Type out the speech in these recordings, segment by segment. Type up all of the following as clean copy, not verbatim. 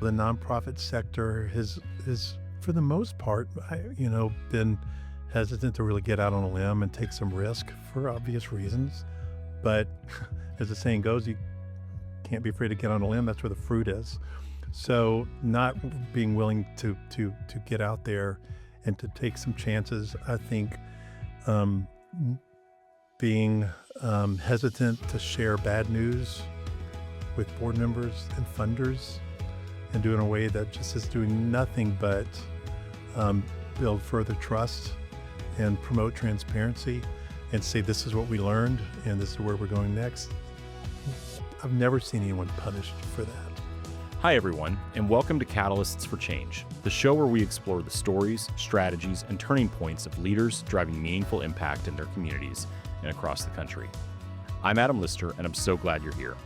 The nonprofit sector has for the most part, been hesitant to really get out on a limb and take some risk for obvious reasons. But as the saying goes, you can't be afraid to get on a limb. That's where the fruit is. So not being willing to get out there and to take some chances, I think being hesitant to share bad news with board members and funders and do it in a way that just is doing nothing but build further trust and promote transparency and say, this is what we learned and this is where we're going next. I've never seen anyone punished for that. Hi, everyone, and welcome to Catalysts for Change, the show where we explore the stories, strategies, and turning points of leaders driving meaningful impact in their communities and across the country. I'm Adam Lister, and I'm so glad you're here.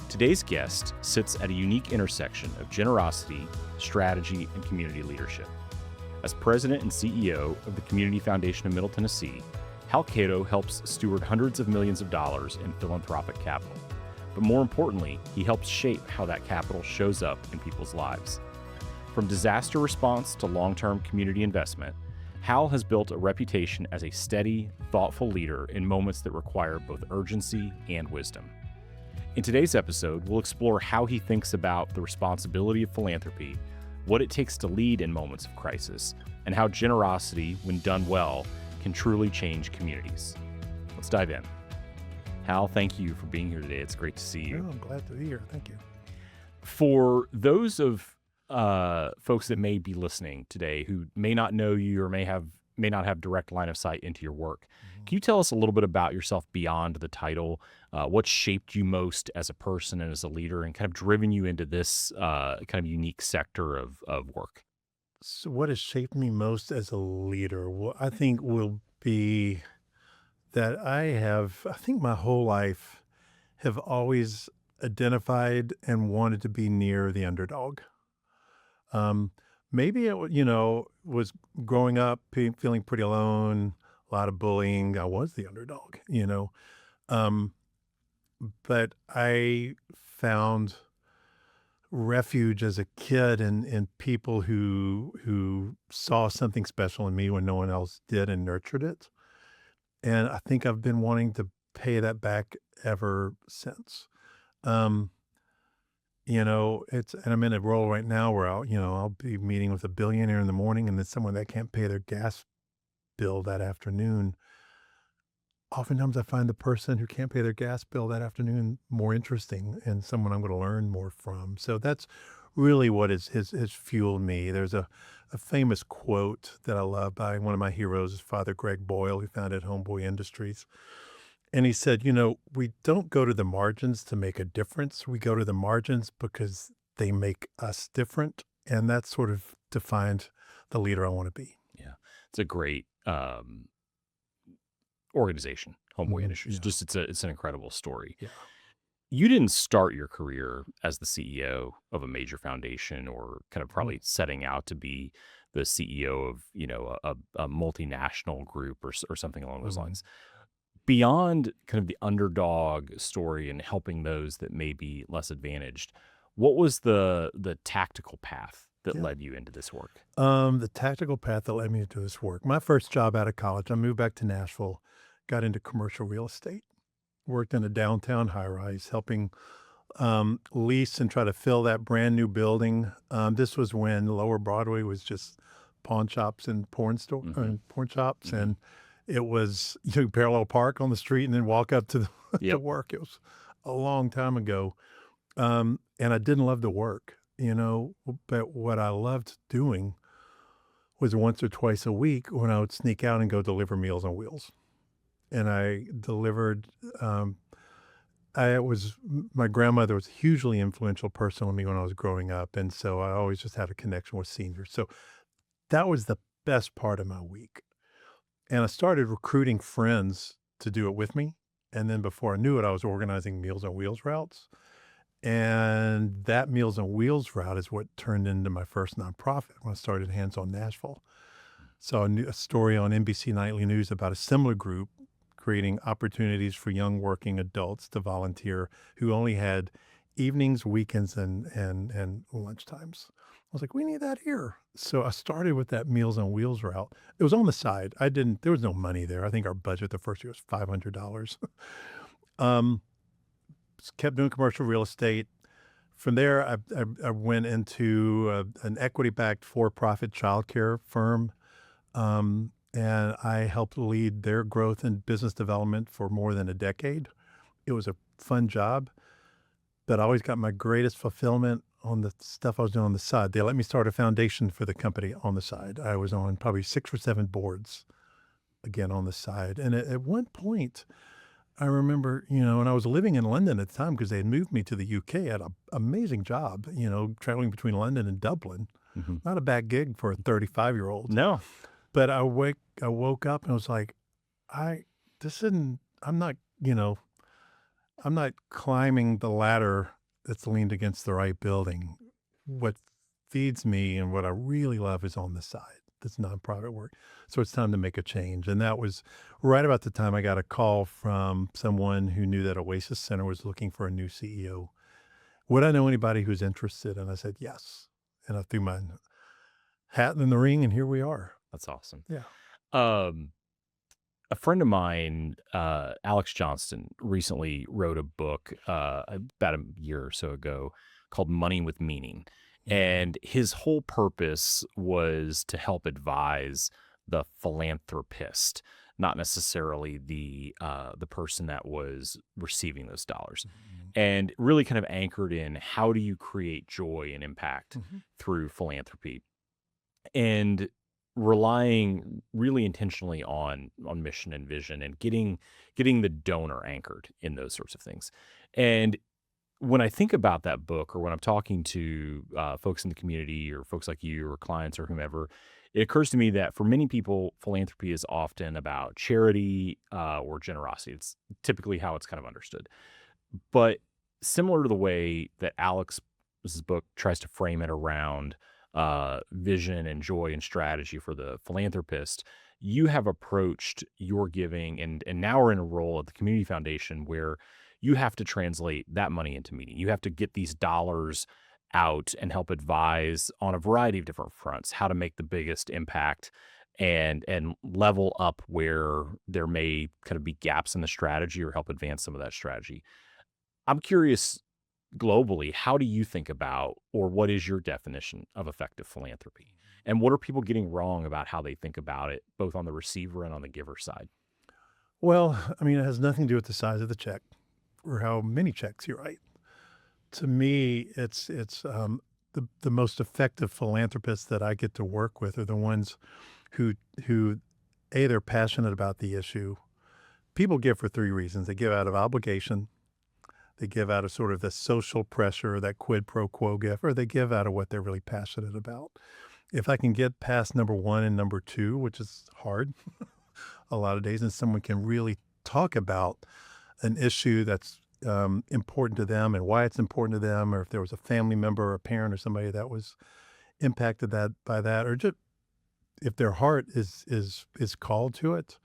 Today's guest sits at a unique intersection of generosity, strategy, and community leadership. As president and CEO of the Community Foundation of Middle Tennessee, Hal Cato helps steward hundreds of millions of dollars in philanthropic capital. But more importantly, he helps shape how that capital shows up in people's lives. From disaster response to long-term community investment, Hal has built a reputation as a steady, thoughtful leader in moments that require both urgency and wisdom. In today's episode, we'll explore how he thinks about the responsibility of philanthropy, what it takes to lead in moments of crisis, and how generosity, when done well, can truly change communities. Let's dive in. Hal, thank you for being here today. It's great to see you. Oh, I'm glad to be here. Thank you. For those of folks that may be listening today who may not know you or may not have direct line of sight into your work, can you tell us a little bit about yourself beyond the title? What shaped you most as a person and as a leader and kind of driven you into this kind of unique sector of work? So what has shaped me most as a leader? Well, I think will be that I think my whole life have always identified and wanted to be near the underdog. Maybe it, was growing up feeling pretty alone, a lot of bullying. I was the underdog, but I found refuge as a kid in people who saw something special in me when no one else did and nurtured it. And I think I've been wanting to pay that back ever since. And I'm in a role right now where I'll be meeting with a billionaire in the morning and then someone that can't pay their gas bill that afternoon. Oftentimes I find the person who can't pay their gas bill that afternoon more interesting and someone I'm going to learn more from. So that's really what has fueled me. There's a famous quote that I love by one of my heroes, Father Greg Boyle, who founded Homeboy Industries. And he said, we don't go to the margins to make a difference. We go to the margins because they make us different. And that sort of defined the leader I want to be. Yeah, it's a great organization, Homeboy Industries. Yeah. Just it's an incredible story. Yeah. You didn't start your career as the CEO of a major foundation or kind of probably setting out to be the CEO of, a multinational group or something along those lines. Beyond kind of the underdog story and helping those that may be less advantaged, what was the tactical path that led you into this work? The tactical path that led me into this work. My first job out of college, I moved back to Nashville, got into commercial real estate. Worked in a downtown high-rise, helping lease and try to fill that brand new building. This was when Lower Broadway was just pawn shops and porn shops, and it was parallel park on the street and then walk up to to work. It was a long time ago, and I didn't love the work, but what I loved doing was once or twice a week when I would sneak out and go deliver Meals on Wheels. And I delivered, my grandmother was a hugely influential person on me when I was growing up. And so I always just had a connection with seniors. So that was the best part of my week. And I started recruiting friends to do it with me. And then before I knew it, I was organizing Meals on Wheels routes. And that Meals on Wheels route is what turned into my first nonprofit when I started Hands On Nashville. Saw a story on NBC Nightly News about a similar group creating opportunities for young working adults to volunteer who only had evenings, weekends, and lunchtimes. I was like, we need that here. So I started with that Meals on Wheels route. It was on the side. There was no money there. I think our budget the first year was $500. um, Kept doing commercial real estate. From there, I went into an equity-backed for-profit childcare firm, and I helped lead their growth and business development for more than a decade. It was a fun job, but I always got my greatest fulfillment on the stuff I was doing on the side. They let me start a foundation for the company on the side. I was on probably 6 or 7 boards, again, on the side, and at one point I remember, when I was living in London at the time, because they had moved me to the UK. I had an amazing job, traveling between London and Dublin. Hmm. Not a bad gig for a 35-year-old. No. But I woke up and was like, I this isn't I'm not, I'm not climbing the ladder that's leaned against the right building. What feeds me and what I really love is on the side, this nonprofit work. So it's time to make a change. And that was right about the time I got a call from someone who knew that Oasis Center was looking for a new CEO. Would I know anybody who's interested? And I said, yes. And I threw my hat in the ring, and here we are. That's awesome. Yeah. Um, a friend of mine, Alex Johnston, recently wrote a book about a year or so ago called Money with Meaning. And his whole purpose was to help advise the philanthropist, not necessarily the person that was receiving those dollars, and really kind of anchored in how do you create joy and impact through philanthropy, and relying really intentionally on mission and vision, and getting the donor anchored in those sorts of things. And when I think about that book, or when I'm talking to folks in the community, or folks like you, or clients, or whomever, it occurs to me that for many people, philanthropy is often about charity or generosity. It's typically how it's kind of understood. But similar to the way that Alex's book tries to frame it around vision and joy and strategy for the philanthropist, you have approached your giving, and now are in a role at the community foundation where you have to translate that money into meaning. You have to get these dollars out and help advise on a variety of different fronts how to make the biggest impact, and level up where there may kind of be gaps in the strategy, or help advance some of that strategy. I'm curious, globally, how do you think about, or what is your definition of effective philanthropy? And what are people getting wrong about how they think about it, both on the receiver and on the giver side? Well, I mean, it has nothing to do with the size of the check or how many checks you write. To me, it's the most effective philanthropists that I get to work with are the ones who who they're passionate about the issue. People give for 3 reasons. They give out of obligation, they give out of sort of the social pressure, that quid pro quo gift, or they give out of what they're really passionate about. If I can get past number 1 and number 2, which is hard a lot of days, and someone can really talk about an issue that's important to them and why it's important to them, or if there was a family member or a parent or somebody that was impacted by that, or just if their heart is called to it,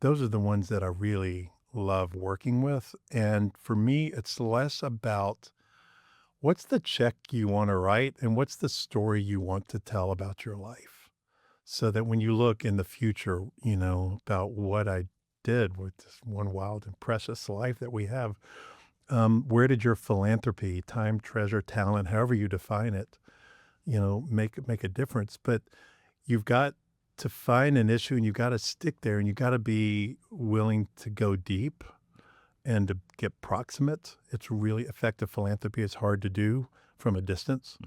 those are the ones that I really love working with. And for me, it's less about what's the check you want to write and what's the story you want to tell about your life. So that when you look in the future, about what I did with this one wild and precious life that we have, where did your philanthropy, time, treasure, talent, however you define it, make a difference? But you've got to find an issue, and you've got to stick there, and you've got to be willing to go deep and to get proximate. It's really effective philanthropy. It's hard to do from a distance.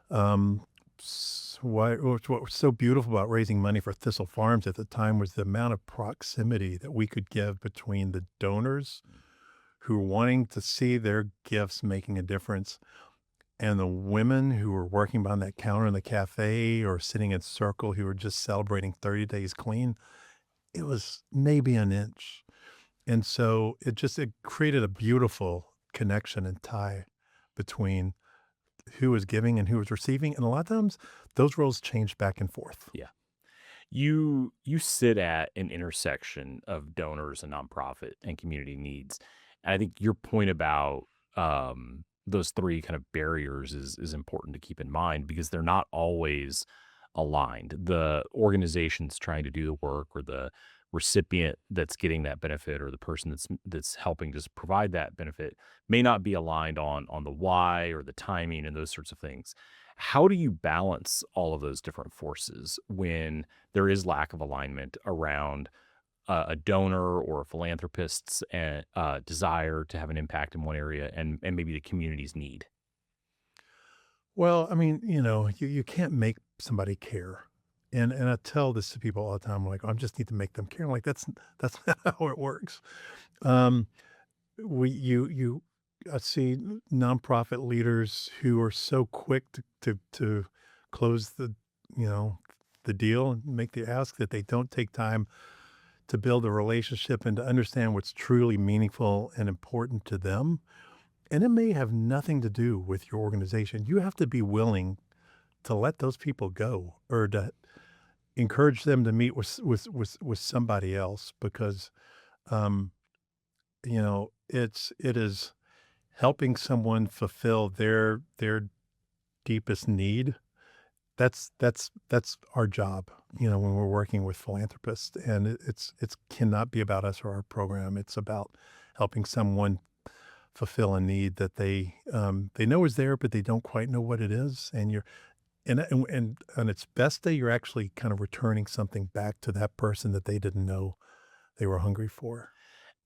What was so beautiful about raising money for Thistle Farms at the time was the amount of proximity that we could give between the donors who were wanting to see their gifts making a difference, and the women who were working behind that counter in the cafe or sitting in circle who were just celebrating 30 days clean. It was maybe an inch. And so it created a beautiful connection and tie between who was giving and who was receiving. And a lot of times those roles changed back and forth. Yeah. You sit at an intersection of donors and nonprofit and community needs. And I think your point about those three kind of barriers is important to keep in mind because they're not always aligned. The organization's trying to do the work, or the recipient that's getting that benefit, or the person that's helping to provide that benefit may not be aligned on the why or the timing and those sorts of things. How do you balance all of those different forces when there is lack of alignment around a donor or a philanthropist's desire to have an impact in one area, and maybe the community's need? Well, I mean, you can't make somebody care. And I tell this to people all the time, like, I just need to make them care. I'm like, that's not how it works. Um, we you I see nonprofit leaders who are so quick to close you know the deal and make the ask that they don't take time to build a relationship and to understand what's truly meaningful and important to them. And it may have nothing to do with your organization. You have to be willing to let those people go, or to encourage them to meet with somebody else, because um, it is helping someone fulfill their deepest need. That's our job, when we're working with philanthropists, and it's cannot be about us or our program. It's about helping someone fulfill a need that they know is there, but they don't quite know what it is. And you're and on its best day, you're actually kind of returning something back to that person that they didn't know they were hungry for.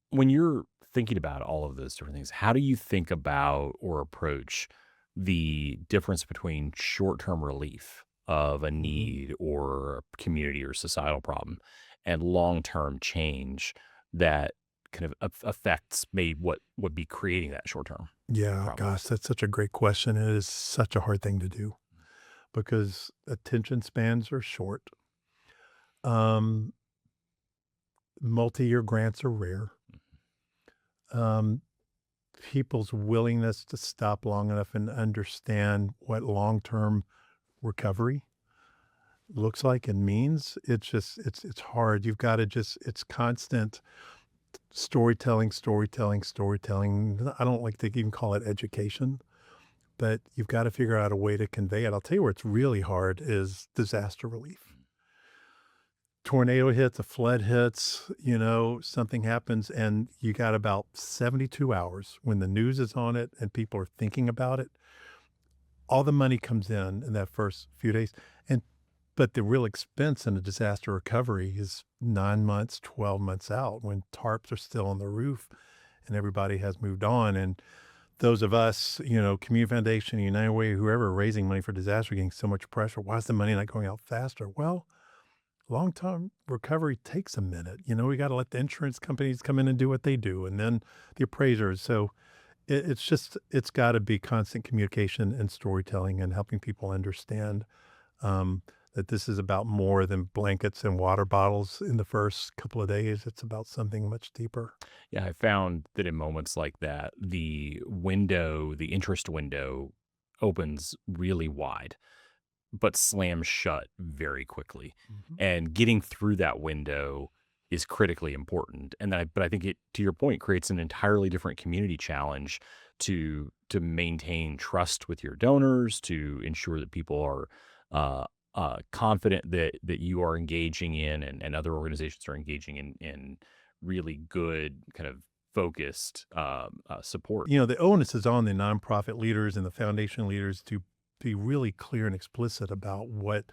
When you're thinking about all of those different things, how do you think about or approach the difference between short-term relief of a Mhm. need or a community or societal problem, and long-term change that kind of affects maybe what would be creating that short-term Yeah, problem? gosh, that's such a great question. It is such a hard thing to do because attention spans are short. Um, Multi-year grants are rare. Um, People's willingness to stop long enough and understand what long-term recovery looks like and means, it's hard. You've got to just it's constant storytelling, storytelling, storytelling. I don't like to even call it education, but you've got to figure out a way to convey it. I'll tell you where it's really hard is disaster relief. Tornado hits, a flood hits, something happens, and you got about 72 hours when the news is on it and people are thinking about it. All the money comes in that first few days, and but the real expense in a disaster recovery is 9 months, 12 months out, when tarps are still on the roof and everybody has moved on. And those of us, Community Foundation, United Way, whoever, are raising money for disaster, getting so much pressure. Why is the money not going out faster? Well, long-term recovery takes a minute. We got to let the insurance companies come in and do what they do, and then the appraisers. So it's got to be constant communication and storytelling and helping people understand um, that this is about more than blankets and water bottles in the first couple of days. It's about something much deeper. Yeah, I found that in moments like that, the interest window opens really wide, but slams shut very quickly. Mhm. And getting through that window is critically important. And but I think it, to your point, creates an entirely different community challenge to maintain trust with your donors, to ensure that people are uh, confident that you are engaging in, and other organizations are engaging in really good kind of focused support. The onus is on the nonprofit leaders and the foundation leaders to be really clear and explicit about what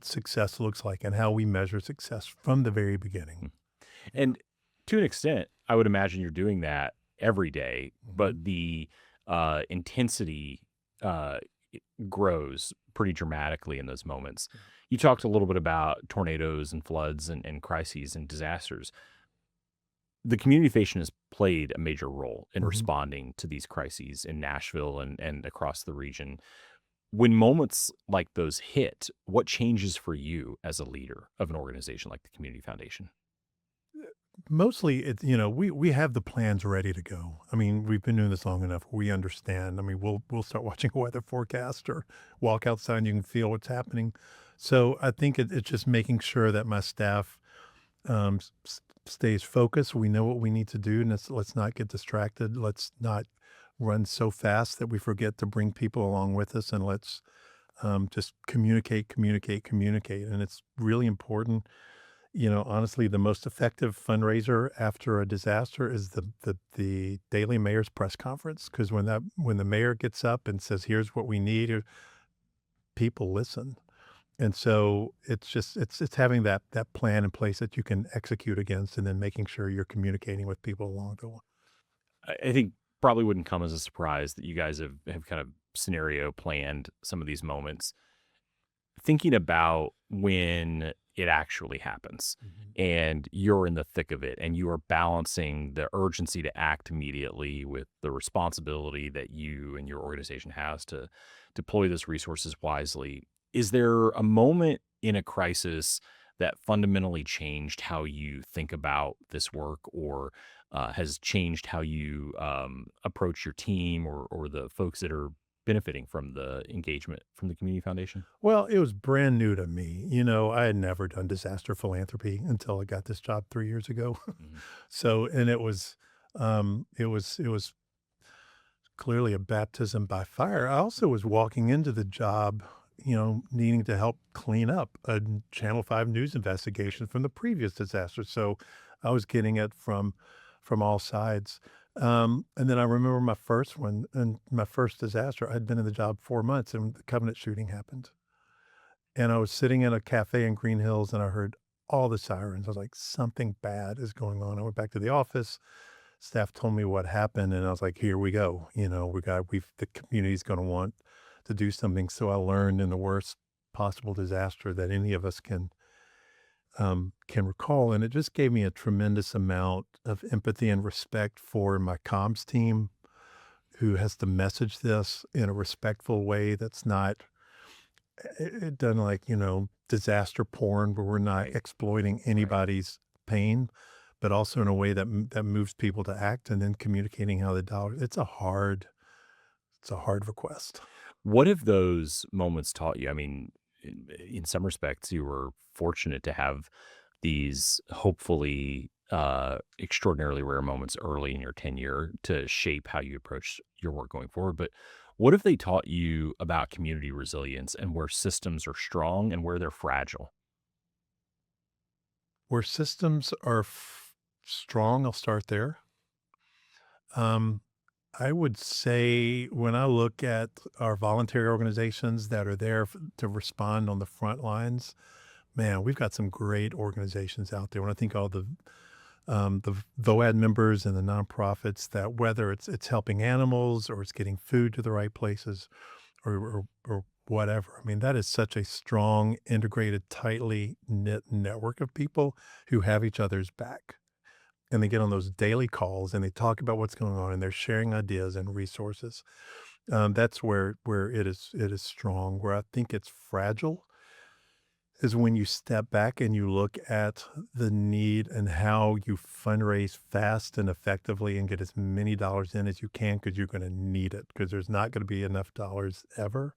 success looks like and how we measure success from the very beginning. Yeah. And to an extent, I would imagine you're doing that every day, Mhm. but the intensity uh, grows pretty dramatically in those moments. Yeah. You talked a little bit about tornadoes and floods and crises and disasters. The community foundation has played a major role in Mhm. responding to these crises in Nashville and across the region. When moments like those hit, what changes for you as a leader of an organization like the Community Foundation? Mostly, we have the plans ready to go. I mean, we've been doing this long enough. We understand. I mean, we'll start watching a weather forecast or walk outside and you can feel what's happening. So I think it's just making sure that my staff stays focused. We know what we need to do, and let's not get distracted. Let's not runs so fast that we forget to bring people along with us, and let's just communicate, communicate, communicate. And it's really important. Honestly, the most effective fundraiser after a disaster is the daily mayor's press conference, because when the mayor gets up and says, "Here's what we need," people listen. And so it's having that plan in place that you can execute against, and then making sure you're communicating with people along the way. I think probably wouldn't come as a surprise that you guys have kind of scenario planned some of these moments. Thinking about when it actually happens Mhm. and you're in the thick of it and you are balancing the urgency to act immediately with the responsibility that you and your organization has to deploy those resources wisely. Is there a moment in a crisis that fundamentally changed how you think about this work, or has changed how you approach your team, or the folks that are benefiting from the engagement from the community foundation? Well, it was brand new to me. I had never done disaster philanthropy until I got this job 3 years ago. Mhm. So, and it was clearly a baptism by fire. I also was walking into the job, needing to help clean up a Channel 5 news investigation from the previous disaster. So I was getting it from all sides. And then I remember my first one and my first disaster. I'd been in the job 4 months and the Covenant shooting happened. And I was sitting in a cafe in Green Hills and I heard all the sirens. I was like, something bad is going on. I went back to the office. Staff told me what happened, and I was like, here we go. The community's going to want to do something. So I learned in the worst possible disaster that any of us can recall. And it just gave me a tremendous amount of empathy and respect for my comms team, who has to message this in a respectful way that's not it done like, disaster porn where we're not Right. exploiting anybody's pain, but also in a way that moves people to act, and then communicating how the dollar it's a hard request. What have those moments taught you? I mean, in some respects, you were fortunate to have these hopefully extraordinarily rare moments early in your tenure to shape how you approach your work going forward. But what have they taught you about community resilience and where systems are strong and where they're fragile? Where systems are strong, I'll start there. Um, I would say when I look at our voluntary organizations that are there to respond on the front lines, man, we've got some great organizations out there. When I think all the VOAD members and the nonprofits, that whether it's helping animals or it's getting food to the right places, or whatever. I mean, that is such a strong, integrated, tightly knit network of people who have each other's back. And they get on those daily calls and they talk about what's going on and they're sharing ideas and resources. That's where it is strong. Where I think it's fragile is when you step back and you look at the need and how you fundraise fast and effectively and get as many dollars in as you can, because you're going to need it, because there's not going to be enough dollars ever.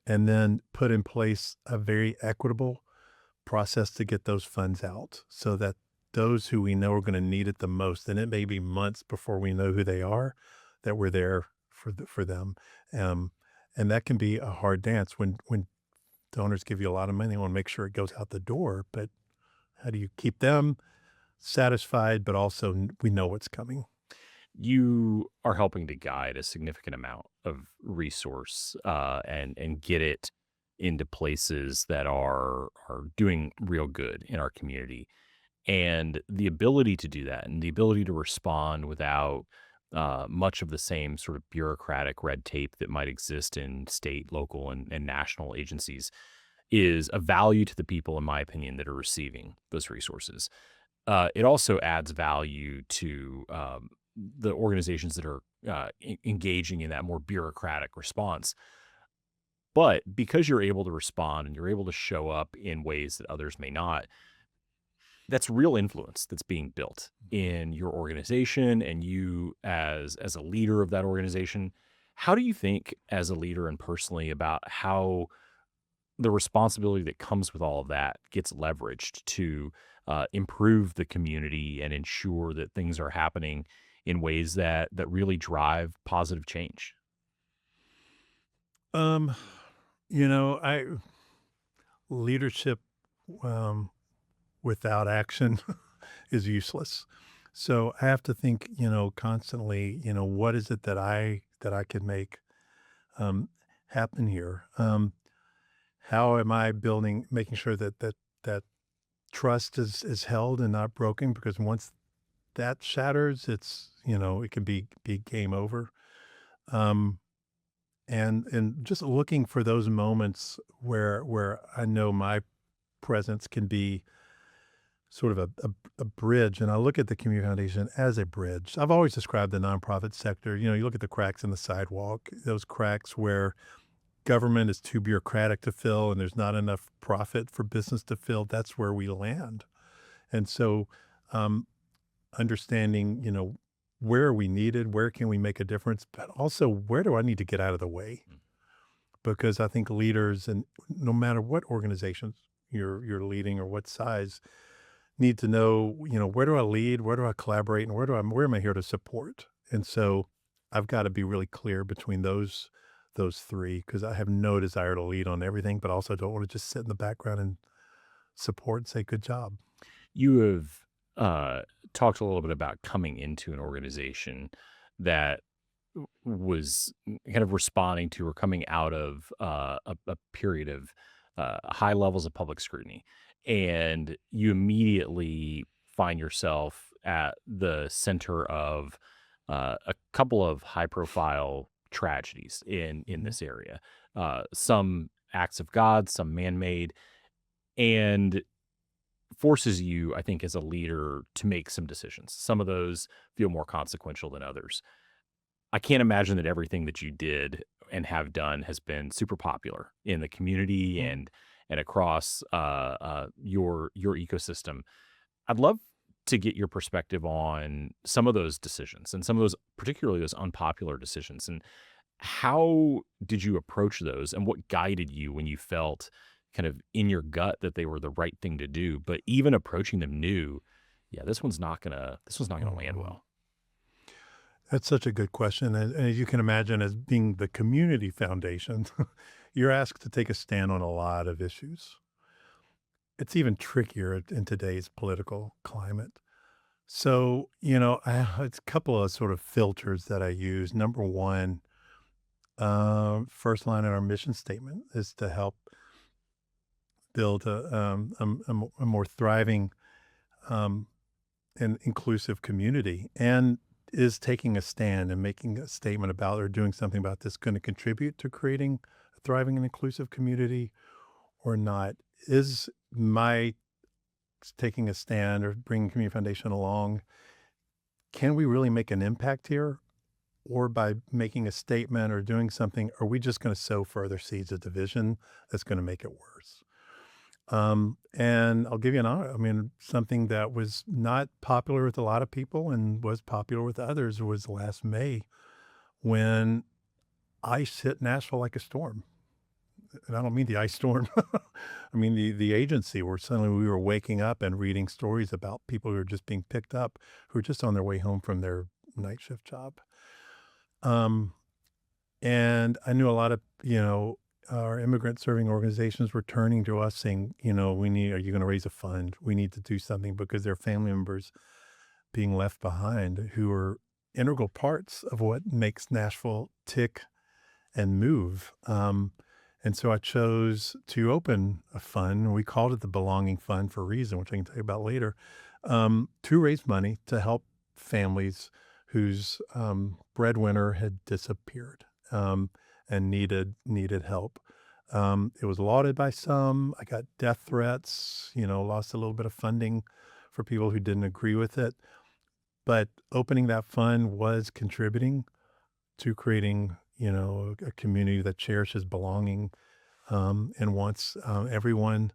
And then put in place a very equitable process to get those funds out, so that those who we know are going to need it the most, and it may be months before we know who they are, that we're there for them. Um, and that can be a hard dance when donors give you a lot of money. They want to make sure it goes out the door, but how do you keep them satisfied, but also we know what's coming? You are helping to guide a significant amount of resource and get it into places that are doing real good in our community. And the ability to do that and the ability to respond without much of the same sort of bureaucratic red tape that might exist in state, local, and national agencies is a value to the people, in my opinion, that are receiving those resources. It also adds value to the organizations that are engaging in that more bureaucratic response. But because you're able to respond and you're able to show up in ways that others may not, that's real influence that's being built in your organization and you as a leader of that organization. How do you think as a leader and personally about how the responsibility that comes with all of that gets leveraged to improve the community and ensure that things are happening in ways that really drive positive change? Um, I leadership um, without action is useless. So I have to think, constantly, what is it that I can make um, happen here? How am I making sure that trust is held and not broken? Because once that shatters, it can be game over. Um, and just looking for those moments where I know my presence can be sort of a bridge, and I look at the community foundation as a bridge. I've always described the nonprofit sector. You look at the cracks in the sidewalk, those cracks where government is too bureaucratic to fill, and there's not enough profit for business to fill. That's where we land. And so, um, understanding, where are we needed, where can we make a difference, but also where do I need to get out of the way? Because I think leaders, and no matter what organizations you're leading or what size, need to know, where do I lead, where do I collaborate, and where am I here to support? And so I've got to be really clear between those three because I have no desire to lead on everything, but also don't want to just sit in the background and support and say good job. You have uh, talked a little bit about coming into an organization that was kind of responding to or coming out of a period of high levels of public scrutiny. And you immediately find yourself at the center of a couple of high profile tragedies in Mhm. this area. Some acts of God, some man made. And forces you, I think, as a leader to make some decisions. Some of those feel more consequential than others. I can't imagine that everything that you did and have done has been super popular in the community Mm. and across your ecosystem. I'd love to get your perspective on some of those decisions and some of those, particularly those unpopular decisions, and how did you approach those and what guided you when you felt kind of in your gut that they were the right thing to do, but even approaching them new, yeah, this one's not gonna land Mhm. well. That's such a good question. And as you can imagine, as being the community foundation, you're asked to take a stand on a lot of issues. It's even trickier in today's political climate. So, it's a couple of sort of filters that I use. Number one, first line in our mission statement is to help build a more thriving um, and inclusive community. And is taking a stand and making a statement about or doing something about this going to contribute to creating a thriving and inclusive community or not? Is my taking a stand or bringing Community Foundation along, can we really make an impact here? Or by making a statement or doing something, are we just going to sow further seeds of division that's going to make it worse? And I'll give you I mean, something that was not popular with a lot of people and was popular with others was last May when ice hit Nashville like a storm. And I don't mean the ice storm. I mean the agency where suddenly we were waking up and reading stories about people who were just being picked up who were just on their way home from their night shift job. Um, And I knew a lot of, our immigrant serving organizations were turning to us saying, are you going to raise a fund? We need to do something because there are family members being left behind who are integral parts of what makes Nashville tick and move. And so I chose to open a fund. We called it the Belonging Fund for a reason, which I can tell you about later, to raise money to help families whose breadwinner had disappeared um, and needed help. It was lauded by some. I got death threats. Lost a little bit of funding for people who didn't agree with it. But opening that fund was contributing to creating, a community that cherishes belonging and wants everyone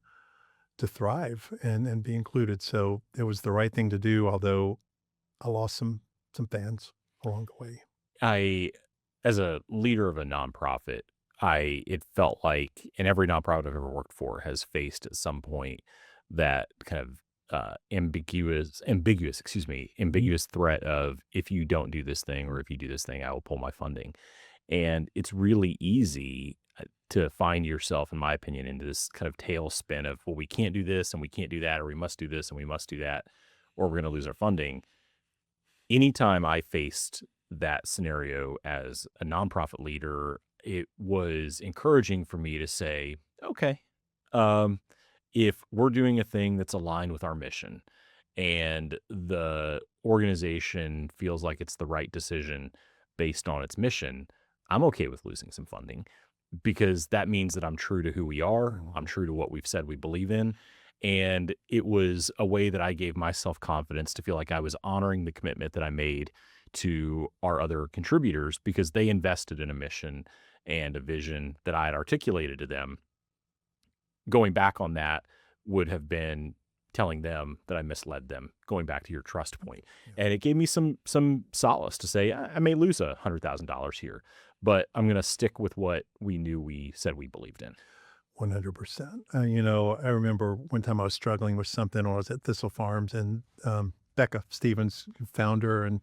to thrive and be included. So it was the right thing to do, although I lost some fans along the way. I As a leader of a nonprofit, I it felt like, and every nonprofit I've ever worked for has faced at some point that kind of ambiguous threat of, if you don't do this thing or if you do this thing, I will pull my funding. And it's really easy to find yourself, in my opinion, into this kind of tailspin of, well, we can't do this and we can't do that, or we must do this and we must do that, or we're going to lose our funding. Anytime I faced that scenario as a nonprofit leader, it was encouraging for me to say, okay, um, if we're doing a thing that's aligned with our mission and the organization feels like it's the right decision based on its mission, I'm okay with losing some funding because that means that I'm true to who we are. I'm Mhm. true to what we've said we believe in. And it was a way that I gave myself confidence to feel like I was honoring the commitment that I made to our other contributors because they invested in a mission and a vision that I had articulated to them. Going back on that would have been telling them that I misled them, going back to your trust point. Yeah. And it gave me some solace to say, I may lose $100,000 here, but I'm going to stick with what we said we believed in. 100%. I remember one time I was struggling with something when I was at Thistle Farms, and Becca Stevens, founder and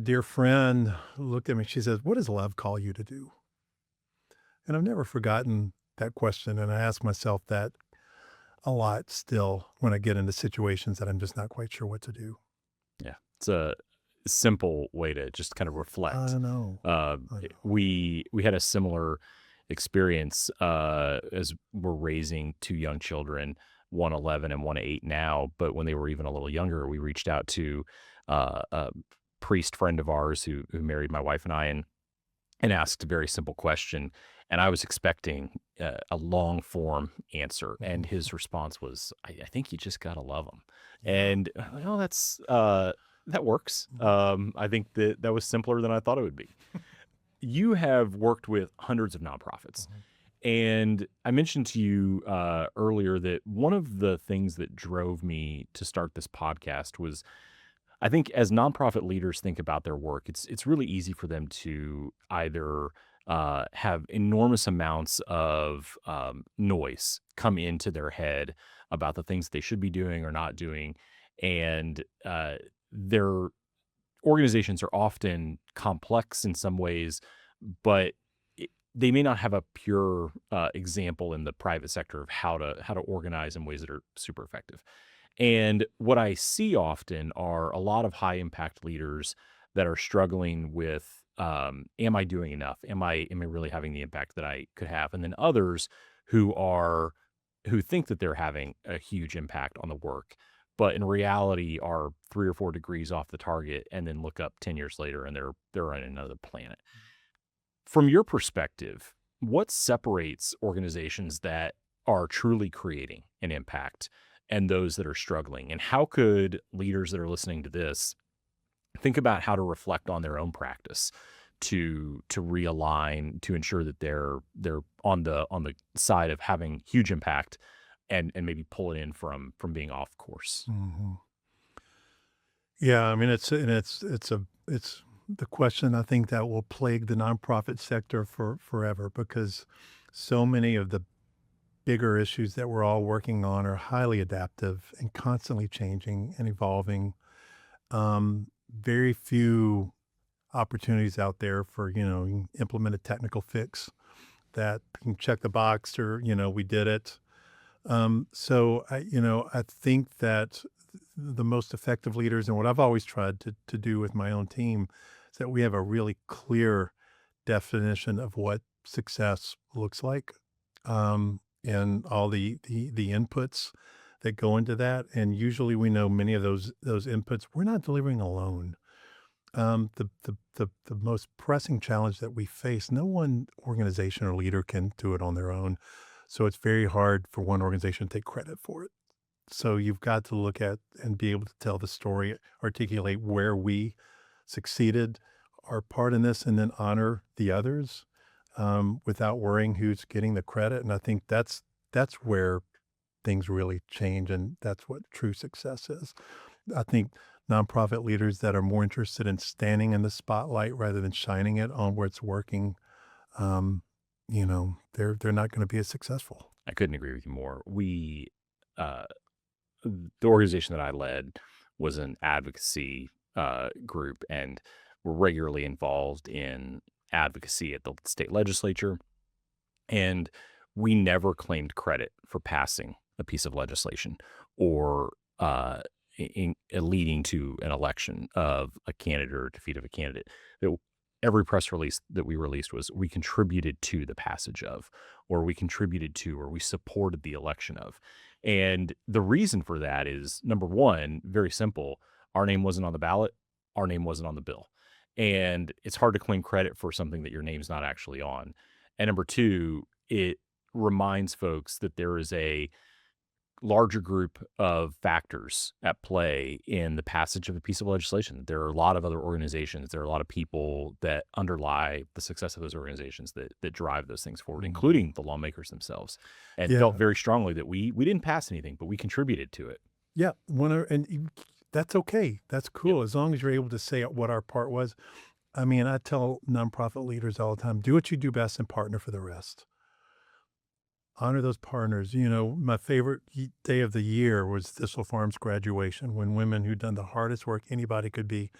dear friend, looked at me. She says, "What does love call you to do?" And I've never forgotten that question. And I ask myself that a lot still when I get into situations that I'm just not quite sure what to do. Yeah. It's a simple way to just kind of I reflect. know. I know. We had a similar experience as we're raising two young children, one 11 and one 8 now. But when they were even a little younger, we reached out to a priest friend of ours who married my wife and I, and asked a very simple question. And I was expecting a long form answer. And Mhm. his response was, I think you just got to love them. Yeah. And well, that works. Mhm. I think that was simpler than I thought it would be. You have worked with hundreds of nonprofits. Mhm. And I mentioned to you earlier that one of the things that drove me to start this podcast was, I think as nonprofit leaders think about their work, it's really easy for them to either have enormous amounts of noise come into their head about the things they should be doing or not doing, and their organizations are often complex in some ways, but they may not have a pure example in the private sector of how to organize in ways that are super effective. And what I see often are a lot of high impact leaders that are struggling with, am I doing enough? Am I really having the impact that I could have? And then others who are who think that they're having a huge impact on the work, but in reality are 3 or 4 degrees off the target, and then look up 10 years later and they're on another planet. From your perspective, what separates organizations that are truly creating an impact and those that are struggling? And how could leaders that are listening to this think about how to reflect on their own practice to realign, to ensure that they're on the side of having huge impact, and maybe pull it in from being off course? Mhm. Yeah, I mean, it's the question I think that will plague the nonprofit sector for forever, because so many of the bigger issues that we're all working on are highly adaptive and constantly changing and evolving. Very few opportunities out there for, you can implement a technical fix that can check the box, or, we did it. So I think that the most effective leaders, and what I've always tried to do with my own team, is that we have a really clear definition of what success looks like, and all the inputs that go into that. And usually we know many of those inputs we're not delivering alone. The most pressing challenge that we face, no one organization or leader can do it on their own. So it's very hard for one organization to take credit for it. So you've got to look at and be able to tell the story, articulate where we succeeded, our part in this, and then honor the others, without worrying who's getting the credit. And I think that's where things really change, and that's what true success is. I think nonprofit leaders that are more interested in standing in the spotlight rather than shining it on where it's working, they're not going to be as successful. I couldn't agree with you more. We uh the organization that I led was an advocacy group, and we're regularly involved in advocacy at the state legislature. And we never claimed credit for passing a piece of legislation or leading to an election of a candidate or defeat of a candidate. That every press release that we released was we contributed to the passage of, or we contributed to, or we supported the election of. And the reason for that is number one, very simple. Our name wasn't on the ballot. Our name wasn't on the bill. And it's hard to claim credit for something that your name's not actually on. And number two, it reminds folks that there is a larger group of factors at play in the passage of a piece of legislation. There are a lot of other organizations. There are a lot of people that underlie the success of those organizations that drive those things forward, including the lawmakers themselves. And Yeah. felt very strongly that we didn't pass anything, but we contributed to it. Yeah. That's okay. That's Yep. cool. As long as you're able to say what our part was. I mean, I tell nonprofit leaders all the time, do what you do best and partner for the rest. Honor those partners. My favorite day of the year was Thistle Farms graduation, when women who'd done the hardest work anybody could be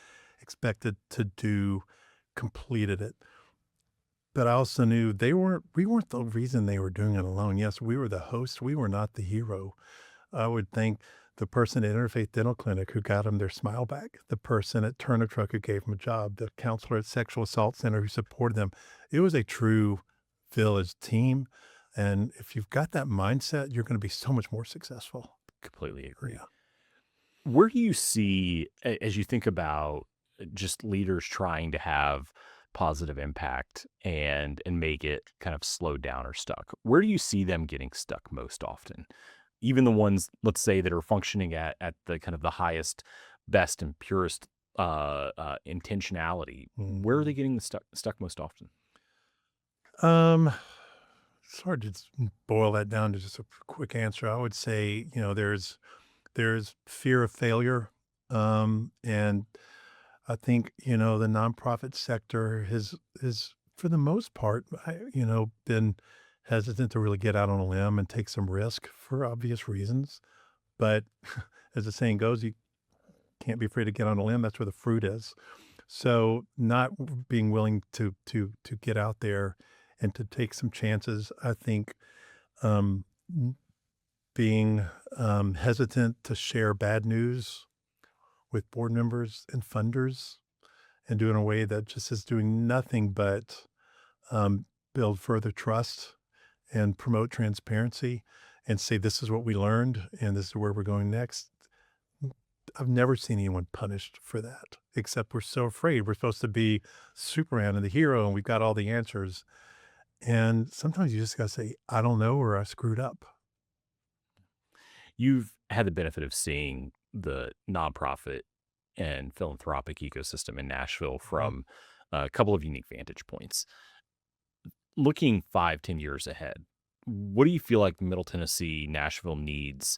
expected to do completed it. But I also knew we weren't the reason they were doing it alone. Yes, we were the host. We were not the hero. I would thank the person at Interfaith Dental Clinic who got them their smile back, the person at Turner Truck who gave them a job, the counselor at Sexual Assault Center who supported them. It was a true village team. And if you've got that mindset, you're going to be so much more successful. Completely agree. Yeah. Where do you see, as you think about just leaders trying to have positive impact and make it kind of slowed down or stuck, where do you see them getting stuck most often? Even the ones, let's say, that are functioning at the kind of the highest, best, and purest intentionality, where are they getting stuck most often? Um, it's hard to boil that down to just a quick answer. I would say, there's fear of failure. And I think, the nonprofit sector is for the most part, been hesitant to really get out on a limb and take some risk for obvious reasons. But as the saying goes, you can't be afraid to get on a limb. That's where the fruit is. So not being willing to get out there and to take some chances, I think, um, n- being hesitant to share bad news with board members and funders and do it in a way that just is doing nothing but build further trust and promote transparency and say, this is what we learned and this is where we're going next. I've never seen anyone punished for that, except we're so afraid. We're supposed to be Superman and the hero, and we've got all the answers. And sometimes you just got to say, I don't know, or I screwed up. You've had the benefit of seeing the nonprofit and philanthropic ecosystem in Nashville Mhm. from a couple of unique vantage points. Looking 5, 10 years ahead, what do you feel like Middle Tennessee, Nashville needs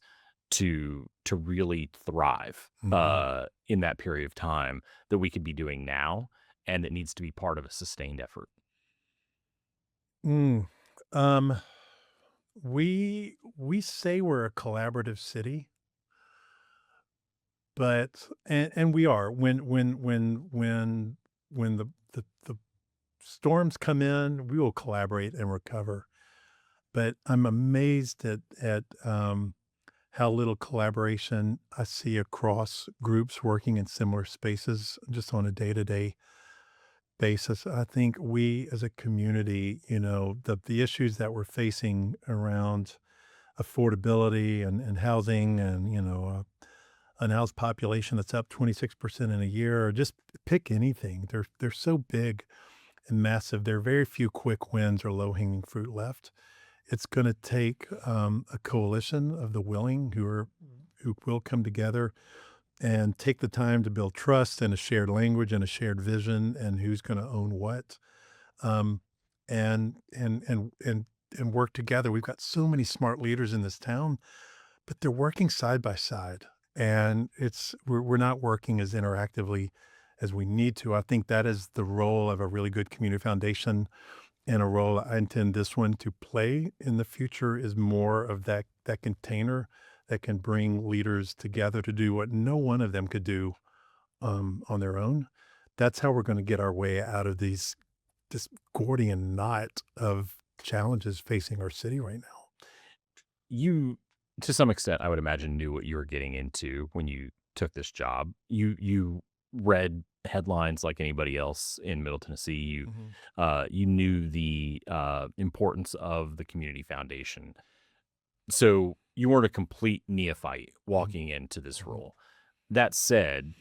to really thrive Mhm. in that period of time that we could be doing now and that needs to be part of a sustained effort? Mm. Um, we say we're a collaborative city, but and we are. When the storms come in, we will collaborate and recover. But I'm amazed at how little collaboration I see across groups working in similar spaces just on a day-to-day basis. I think we as a community, the issues that we're facing around affordability and housing and, an housed population that's up 26% in a year, or just pick anything. They're so big and massive. There are very few quick wins or low-hanging fruit left. It's gonna take, a coalition of the willing who will come together and take the time to build trust and a shared language and a shared vision and who's gonna own what, um, and work together. We've got so many smart leaders in this town, but they're working side by side, and we're not working as interactively as we need to. I think that is the role of a really good community foundation, and a role I intend this one to play in the future is more of that container that can bring leaders together to do what no one of them could do on their own. That's how we're going to get our way out of this Gordian knot of challenges facing our city right now. You, to some extent, I would imagine, knew what you were getting into when you took this job. You read headlines like anybody else in Middle Tennessee. You knew the importance of the community foundation. So you weren't a complete neophyte Mhm, walking into this mhm, role. That said,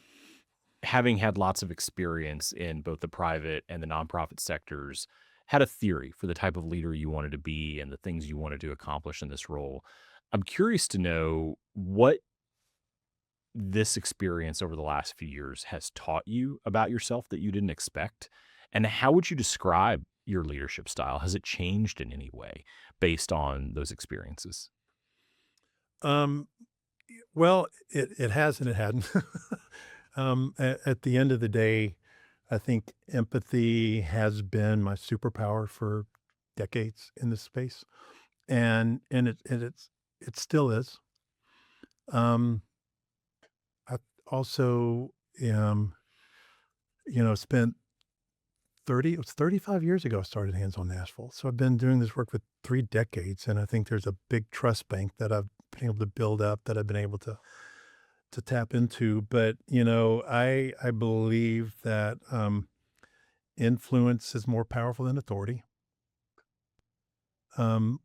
having had lots of experience in both the private and the nonprofit sectors, had a theory for the type of leader you wanted to be and the things you wanted to accomplish in this role. I'm curious to know what this experience over the last few years has taught you about yourself that you didn't expect. And how would you describe your leadership style? Has it changed in any way based on those experiences? Um, well, it has and it hadn't. At the end of the day, I think empathy has been my superpower for decades in this space, and it still is. Um, I also, um, spent 30 it was 35 years ago I started Hands On Nashville. So I've been doing this work for 3 decades, and I think there's a big trust bank that I've been able to build up that I've been able to tap into. But, I believe that, influence is more powerful than authority. Um,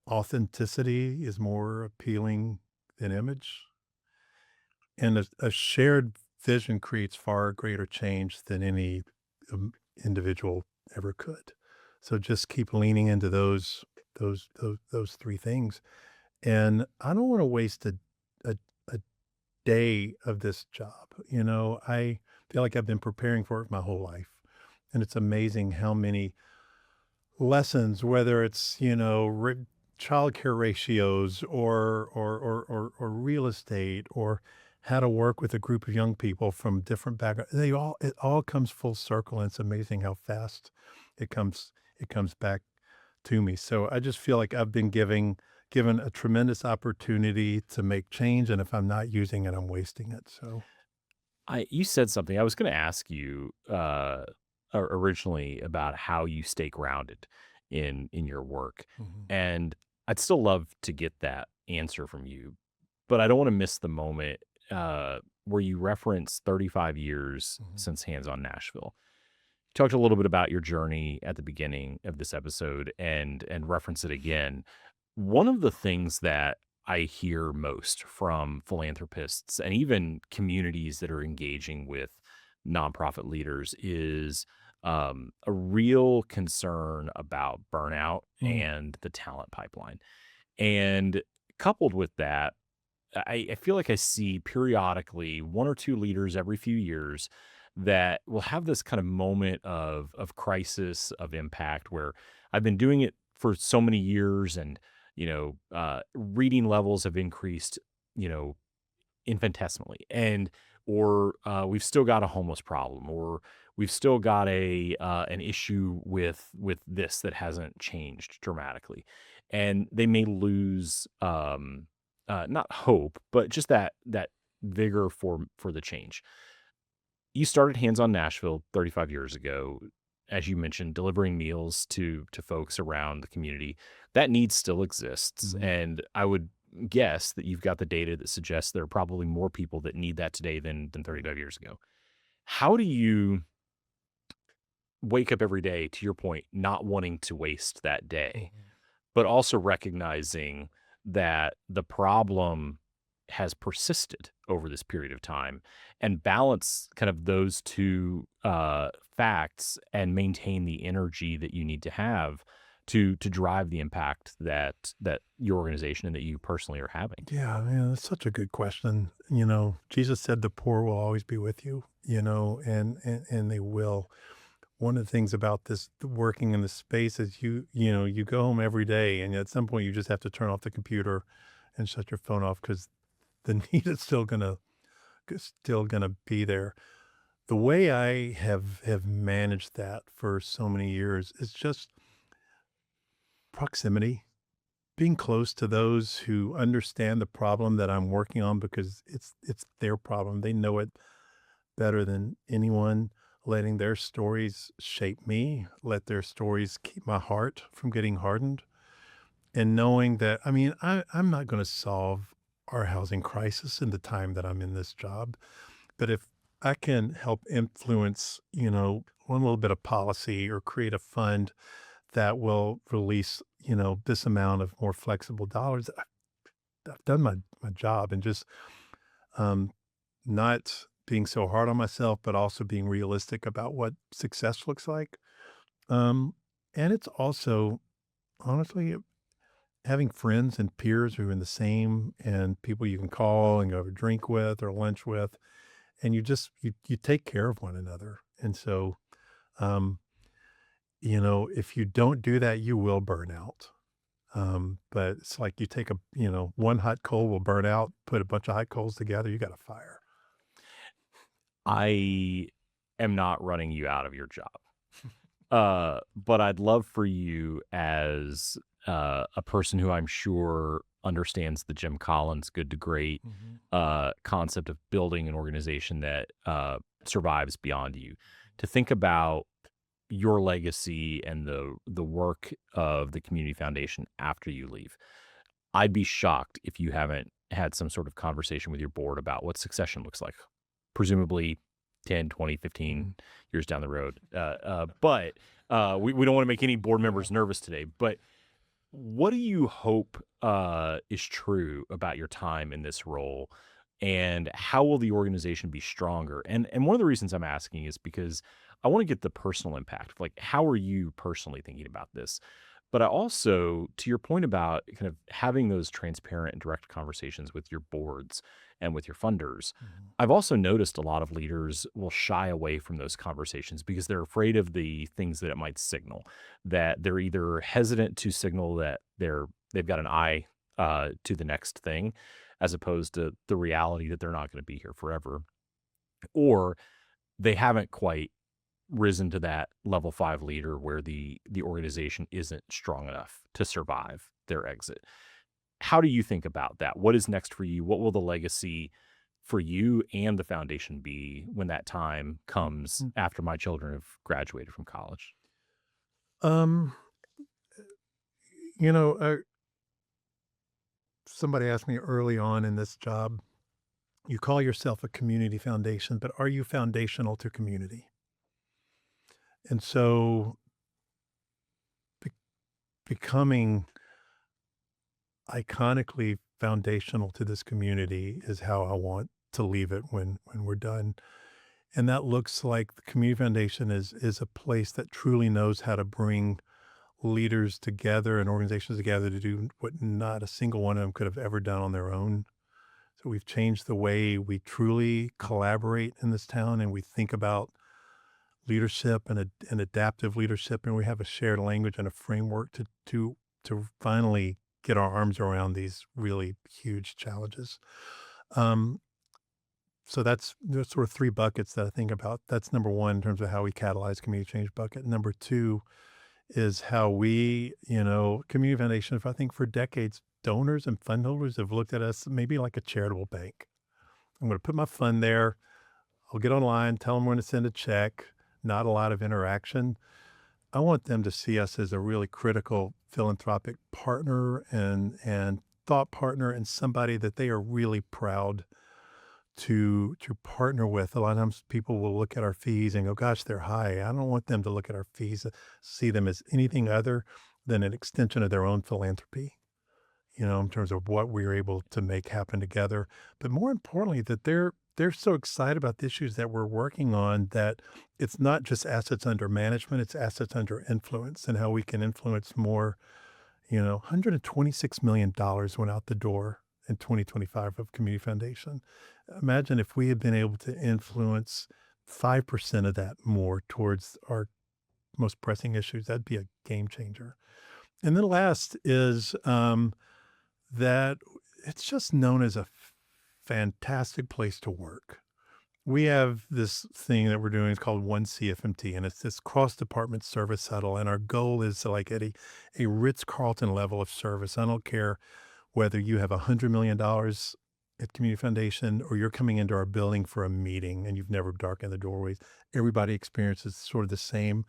Authenticity is more appealing than image, and a shared vision creates far greater change than any, individual ever could. So just keep leaning into those 3 things, and I don't wanna waste a a day of this job. I feel like I've been preparing for it my whole life, and it's amazing how many lessons, whether it's, childcare ratios or real estate or how to work with a group of young people from different backgrounds. It all comes full circle, and it's amazing how fast it comes back to me. So I just feel like I've been given a tremendous opportunity to make change, and if I'm not using it, I'm wasting it. So You said something. I was going to ask you originally about how you stay grounded in your work, mhm, and I'd still love to get that answer from you, but I don't want to miss the moment where you reference 35 years mhm, since Hands on Nashville. You talked a little bit about your journey at the beginning of this episode, and reference it again. One of the things that I hear most from philanthropists and even communities that are engaging with nonprofit leaders is a real concern about burnout mm, and the talent pipeline. And coupled with that, I feel like I see periodically one or two leaders every few years that will have this kind of moment of crisis of impact where I've been doing it for so many years, and reading levels have increased, you know infinitesimally, and or we've still got a homeless problem, or we've still got a an issue with this that hasn't changed dramatically, and they may lose not hope, but just that vigor for the change. You started Hands on Nashville 35 years ago, as you mentioned, delivering meals to folks around the community. That need still exists, mhm. and I would guess that you've got the data that suggests there are probably more people that need that today than 35 years ago. How do you wake up every day, to your point, not wanting to waste that day, Mhm. but also recognizing that the problem has persisted over this period of time, and balance kind of those two facts and maintain the energy that you need to have to drive the impact that your organization and that you personally are having? Yeah, man, that's such a good question. Jesus said the poor will always be with you, and they will. One of the things about this working in the space is you go home every day, and at some point you just have to turn off the computer and shut your phone off because the need is still gonna be there. The way I have managed that for so many years is just proximity. being close to those who understand the problem that I'm working on because it's their problem. They know it better than anyone, letting their stories shape me, let their stories keep my heart from getting hardened, and knowing that, I mean, I'm not going to solve our housing crisis in the time that I'm in this job, but if I can help influence, one little bit of policy or create a fund that will release, this amount of more flexible dollars, I've done my job. And just um, not being so hard on myself, but also being realistic about what success looks like. Um, and it's also, honestly, having friends and peers who are in the same and people you can call and go have a drink with or lunch with, and you take care of one another. And so, um, if you don't do that, you will burn out. But it's like you take one hot coal will burn out, put a bunch of hot coals together, you got a fire. I am not running you out of your job. But I'd love for you as a person who I'm sure understands the Jim Collins good to great Mhm. concept of building an organization that survives beyond you, to think about your legacy and the work of the community foundation after you leave. I'd be shocked if you haven't had some sort of conversation with your board about what succession looks like, presumably 10, 20, 15 Mhm. years down the road. But we don't want to make any board members nervous today. But what do you hope is true about your time in this role? And how will the organization be stronger? And one of the reasons I'm asking is because I want to get the personal impact. Like, how are you personally thinking about this? But I also, to your point about kind of having those transparent and direct conversations with your boards and with your funders, Mhm. I've also noticed a lot of leaders will shy away from those conversations because they're afraid of the things that it might signal. That they're either hesitant to signal that they've got an eye to the next thing, as opposed to the reality that they're not going to be here forever, or they haven't quite risen to that level 5 leader where the organization isn't strong enough to survive their exit. How do you think about that? What is next for you? What will the legacy for you and the foundation be when that time comes Mhm. after my children have graduated from college? Um, you know, uh, Somebody asked me early on in this job, you call yourself a community foundation, but are you foundational to community? And so be- becoming iconically foundational to this community is how I want to leave it when we're done. And that looks like the community foundation is a place that truly knows how to bring leaders together and organizations together to do what not a single one of them could have ever done on their own. So we've changed the way we truly collaborate in this town and we think about leadership and adaptive leadership, and we have a shared language and a framework to finally get our arms around these really huge challenges. Um, so there's sort of three buckets that I think about. That's number one in terms of how we catalyze community change bucket. Number two is how we, Community Foundation, if I think for decades, donors and fund holders have looked at us maybe like a charitable bank. I'm going to put my fund there. I'll get online, tell them when to send a check, not a lot of interaction. I want them to see us as a really critical philanthropic partner and thought partner and somebody that they are really proud to partner with. A lot of times people will look at our fees and go, gosh, they're high. I don't want them to look at our fees, see them as anything other than an extension of their own philanthropy, in terms of what we were able to make happen together. But more importantly, that they're so excited about the issues that we're working on that it's not just assets under management, it's assets under influence and how we can influence more. $126 million went out the door in 2025 of Community Foundation. Imagine if we had been able to influence 5% of that more towards our most pressing issues, that'd be a game changer. And then last is that it's just known as a fantastic place to work. We have this thing that we're doing. It's called One CFMT, and it's this cross-department service huddle. And our goal is to like at a Ritz-Carlton level of service. I don't care whether you have $100 million at Community Foundation or you're coming into our building for a meeting and you've never darkened the doorways. Everybody experiences sort of the same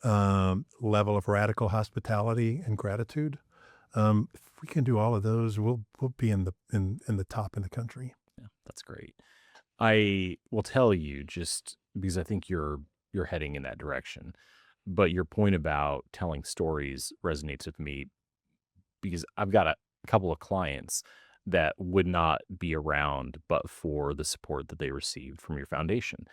level of radical hospitality and gratitude. If we can do all of those, we'll be in the top in the country. Yeah, that's great. I will tell you just because I think you're heading in that direction. But your point about telling stories resonates with me because I've got a couple of clients that would not be around but for the support that they received from your foundation.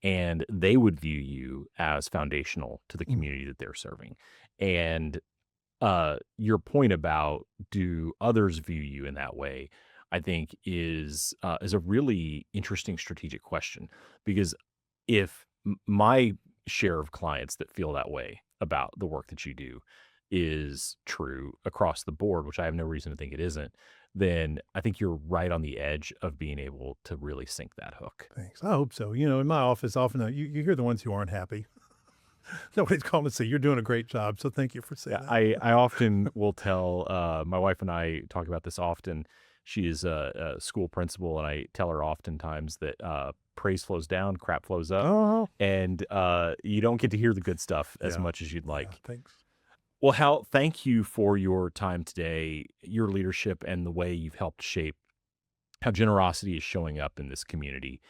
And they would view you as foundational to the Mm. community that they're serving. And your point about do others view you in that way, I think is a really interesting strategic question because if my share of clients that feel that way about the work that you do is true across the board, which I have no reason to think it isn't, then I think you're right on the edge of being able to really sink that hook. Thanks. I hope so. In my office, often you hear the ones who aren't happy. Nobody's calling to say you're doing a great job. So thank you for saying Yeah, that. I often will tell my wife and I talk about this often. She is a school principal, and I tell her oftentimes that praise flows down, crap flows up, Oh, and you don't get to hear the good stuff as yeah. much as you'd Yeah. like. Thanks. Well, Hal, thank you for your time today, your leadership, and the way you've helped shape how generosity is showing up in this community.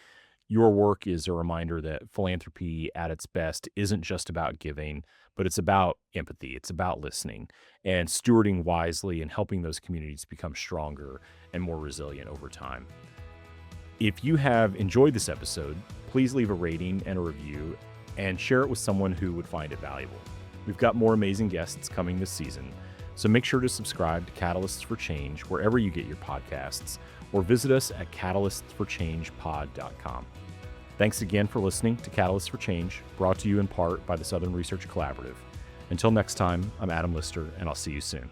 Your work is a reminder that philanthropy at its best isn't just about giving, but it's about empathy. It's about listening and stewarding wisely and helping those communities become stronger and more resilient over time. If you have enjoyed this episode, please leave a rating and a review and share it with someone who would find it valuable. We've got more amazing guests coming this season, so make sure to subscribe to Catalysts for Change wherever you get your podcasts or visit us at catalystforchangepod.com. Thanks again for listening to Catalysts for Change, brought to you in part by the Southern Research Collaborative. Until next time, I'm Adam Lister, and I'll see you soon.